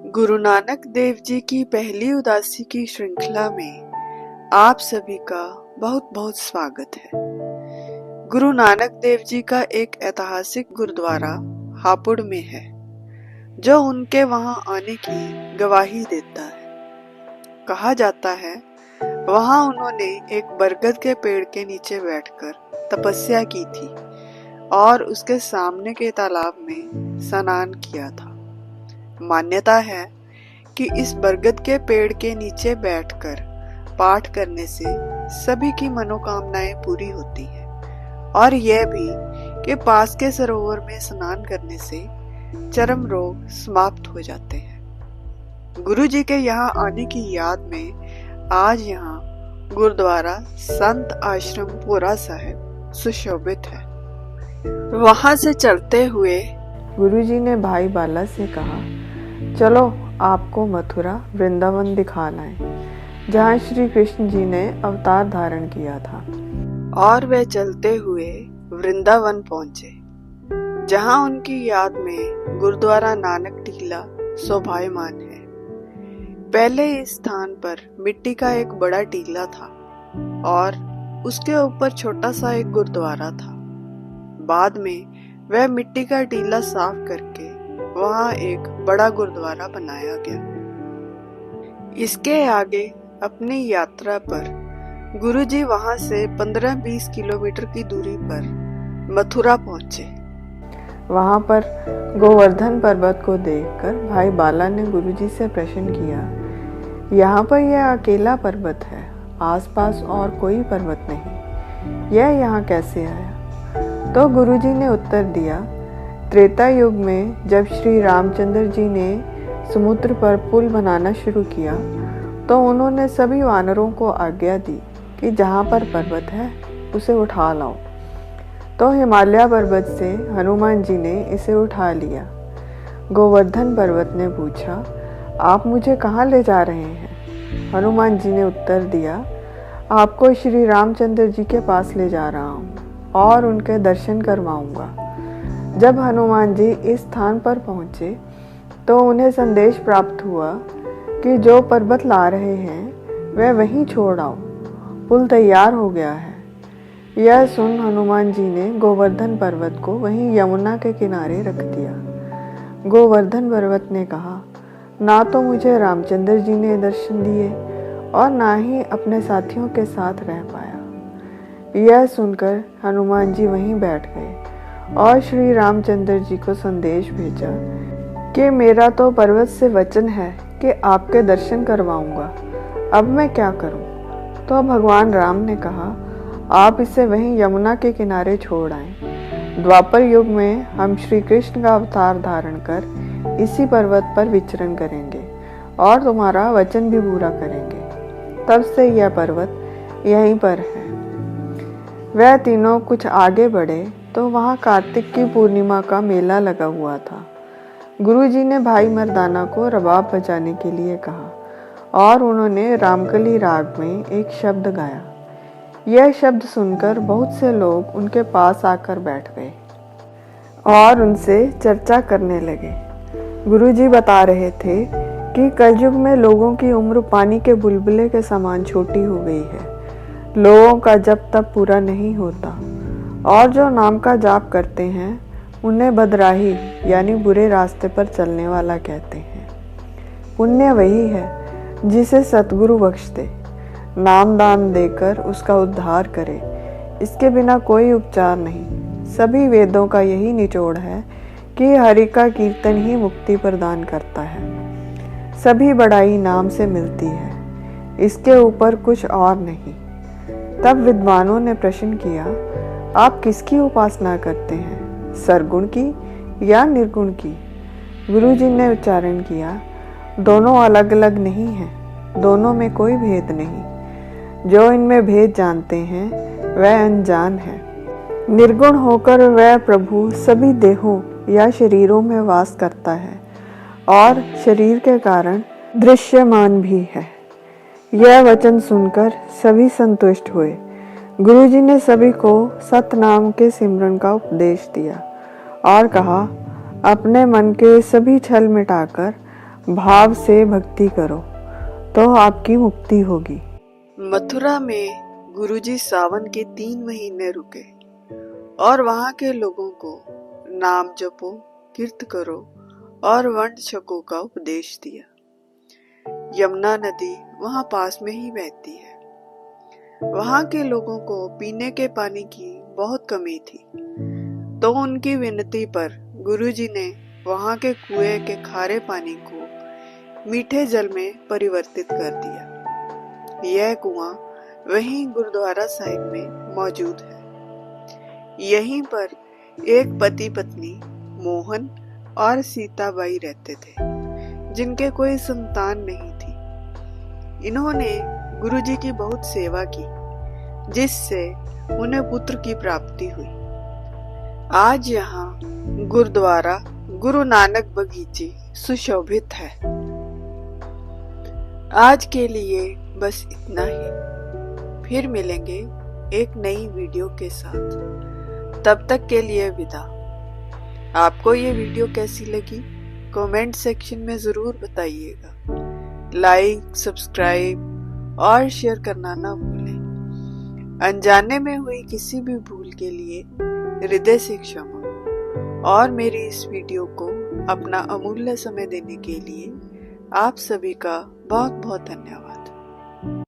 गुरु नानक देव जी की पहली उदासी की श्रृंखला में आप सभी का बहुत बहुत स्वागत है। गुरु नानक देव जी का एक ऐतिहासिक गुरुद्वारा हापुड़ में है, जो उनके वहां आने की गवाही देता है। कहा जाता है वहां उन्होंने एक बरगद के पेड़ के नीचे बैठकर तपस्या की थी और उसके सामने के तालाब में स्नान किया था। मान्यता है कि इस बरगद के पेड़ के नीचे बैठकर पाठ करने से सभी की मनोकामनाएं पूरी होती हैं और यह भी कि पास के सरोवर में स्नान करने से चर्म रोग समाप्त हो जाते हैं। गुरु जी के यहाँ आने की याद में आज यहाँ गुरुद्वारा संत आश्रम पोरा साहिब सुशोभित है। वहां से चलते हुए गुरु जी ने भाई बाला से कहा, चलो आपको मथुरा वृंदावन दिखा लाएं, जहाँ श्री कृष्ण जी ने अवतार धारण किया था। और वे चलते हुए वृंदावन पहुंचे, जहाँ उनकी याद में गुरुद्वारा नानक टीला शोभायमान है। पहले इस स्थान पर मिट्टी का एक बड़ा टीला था और उसके ऊपर छोटा सा एक गुरुद्वारा था। बाद में वह मिट्टी का टीला साफ करके वहां एक बड़ा गुरुद्वारा बनाया गया। इसके आगे अपनी यात्रा पर गुरुजी वहां से 15-20 किलोमीटर की दूरी पर मथुरा पहुंचे। वहां पर गोवर्धन पर्वत को देखकर भाई बाला ने गुरुजी से प्रश्न किया, यहाँ पर यह अकेला पर्वत है, आसपास और कोई पर्वत नहीं, यह यहाँ कैसे आया? तो गुरुजी ने उत्तर दिया, त्रेता युग में जब श्री रामचंद्र जी ने समुद्र पर पुल बनाना शुरू किया तो उन्होंने सभी वानरों को आज्ञा दी कि जहाँ पर पर्वत है उसे उठा लाओ। तो हिमालय पर्वत से हनुमान जी ने इसे उठा लिया। गोवर्धन पर्वत ने पूछा, आप मुझे कहाँ ले जा रहे हैं? हनुमान जी ने उत्तर दिया, आपको श्री रामचंद्र जी के पास ले जा रहा हूँ और उनके दर्शन करवाऊंगा। जब हनुमान जी इस स्थान पर पहुंचे तो उन्हें संदेश प्राप्त हुआ कि जो पर्वत ला रहे हैं वह वहीं छोड़ आओ, पुल तैयार हो गया है। यह सुन हनुमान जी ने गोवर्धन पर्वत को वहीं यमुना के किनारे रख दिया। गोवर्धन पर्वत ने कहा, ना तो मुझे रामचंद्र जी ने दर्शन दिए और ना ही अपने साथियों के साथ रह पाया। यह सुनकर हनुमान जी वहीं बैठ गए और श्री रामचंद्र जी को संदेश भेजा कि मेरा तो पर्वत से वचन है कि आपके दर्शन करवाऊंगा, अब मैं क्या करूं? तो भगवान राम ने कहा, आप इसे वहीं यमुना के किनारे छोड़ आएं। द्वापर युग में हम श्री कृष्ण का अवतार धारण कर इसी पर्वत पर विचरण करेंगे और तुम्हारा वचन भी पूरा करेंगे। तब से यह पर्वत यहीं पर है। वह तीनों कुछ आगे बढ़े तो वहाँ कार्तिक की पूर्णिमा का मेला लगा हुआ था। गुरुजी ने भाई मर्दाना को रबाब बजाने के लिए कहा और उन्होंने रामकली राग में एक शब्द गाया। यह शब्द सुनकर बहुत से लोग उनके पास आकर बैठ गए और उनसे चर्चा करने लगे। गुरुजी बता रहे थे कि कलयुग में लोगों की उम्र पानी के बुलबुले के समान छोटी हो गई है। लोगों का जप तप पूरा नहीं होता और जो नाम का जाप करते हैं उन्हें बदराही यानी बुरे रास्ते पर चलने वाला कहते हैं। पुण्य वही है जिसे सतगुरु बख्श दे, नाम दान देकर उसका उद्धार करे। इसके बिना कोई उपचार नहीं। सभी वेदों का यही निचोड़ है कि हरि का कीर्तन ही मुक्ति प्रदान करता है। सभी बड़ाई नाम से मिलती है, इसके ऊपर कुछ और नहीं। तब विद्वानों ने प्रश्न किया, आप किसकी उपासना करते हैं, सरगुण की या निर्गुण की? गुरुजी ने उच्चारण किया, दोनों अलग अलग नहीं हैं, दोनों में कोई भेद नहीं। जो इनमें भेद जानते हैं वह अनजान है। निर्गुण होकर वह प्रभु सभी देहों या शरीरों में वास करता है और शरीर के कारण दृश्यमान भी है। यह वचन सुनकर सभी संतुष्ट हुए। गुरुजी ने सभी को सतनाम के सिमरन का उपदेश दिया और कहा, अपने मन के सभी छल मिटाकर भाव से भक्ति करो तो आपकी मुक्ति होगी। मथुरा में गुरुजी सावन के 3 महीने रुके और वहां के लोगों को नाम जपो, कीर्त करो और वर्ण छको का उपदेश दिया। यमुना नदी वहां पास में ही बहती है। वहां के लोगों को पीने के पानी की बहुत कमी थी, तो उनकी विनती पर गुरुजी ने वहां के कुएं के खारे पानी को मीठे जल में परिवर्तित कर दिया। यह कुआं वहीं गुरुद्वारा साहिब में मौजूद है। यहीं पर एक पति पत्नी मोहन और सीताबाई रहते थे, जिनके कोई संतान नहीं थी। इन्होंने गुरुजी की बहुत सेवा की, जिससे उन्हें पुत्र की प्राप्ति हुई। आज यहाँ गुरुद्वारा गुरु नानक बगीचे सुशोभित है। आज के लिए बस इतना ही। फिर मिलेंगे एक नई वीडियो के साथ। तब तक के लिए विदा। आपको ये वीडियो कैसी लगी कमेंट सेक्शन में जरूर बताइएगा। लाइक, सब्सक्राइब और शेयर करना ना भूलें। अनजाने में हुई किसी भी भूल के लिए हृदय से क्षमा। और मेरी इस वीडियो को अपना अमूल्य समय देने के लिए आप सभी का बहुत बहुत धन्यवाद।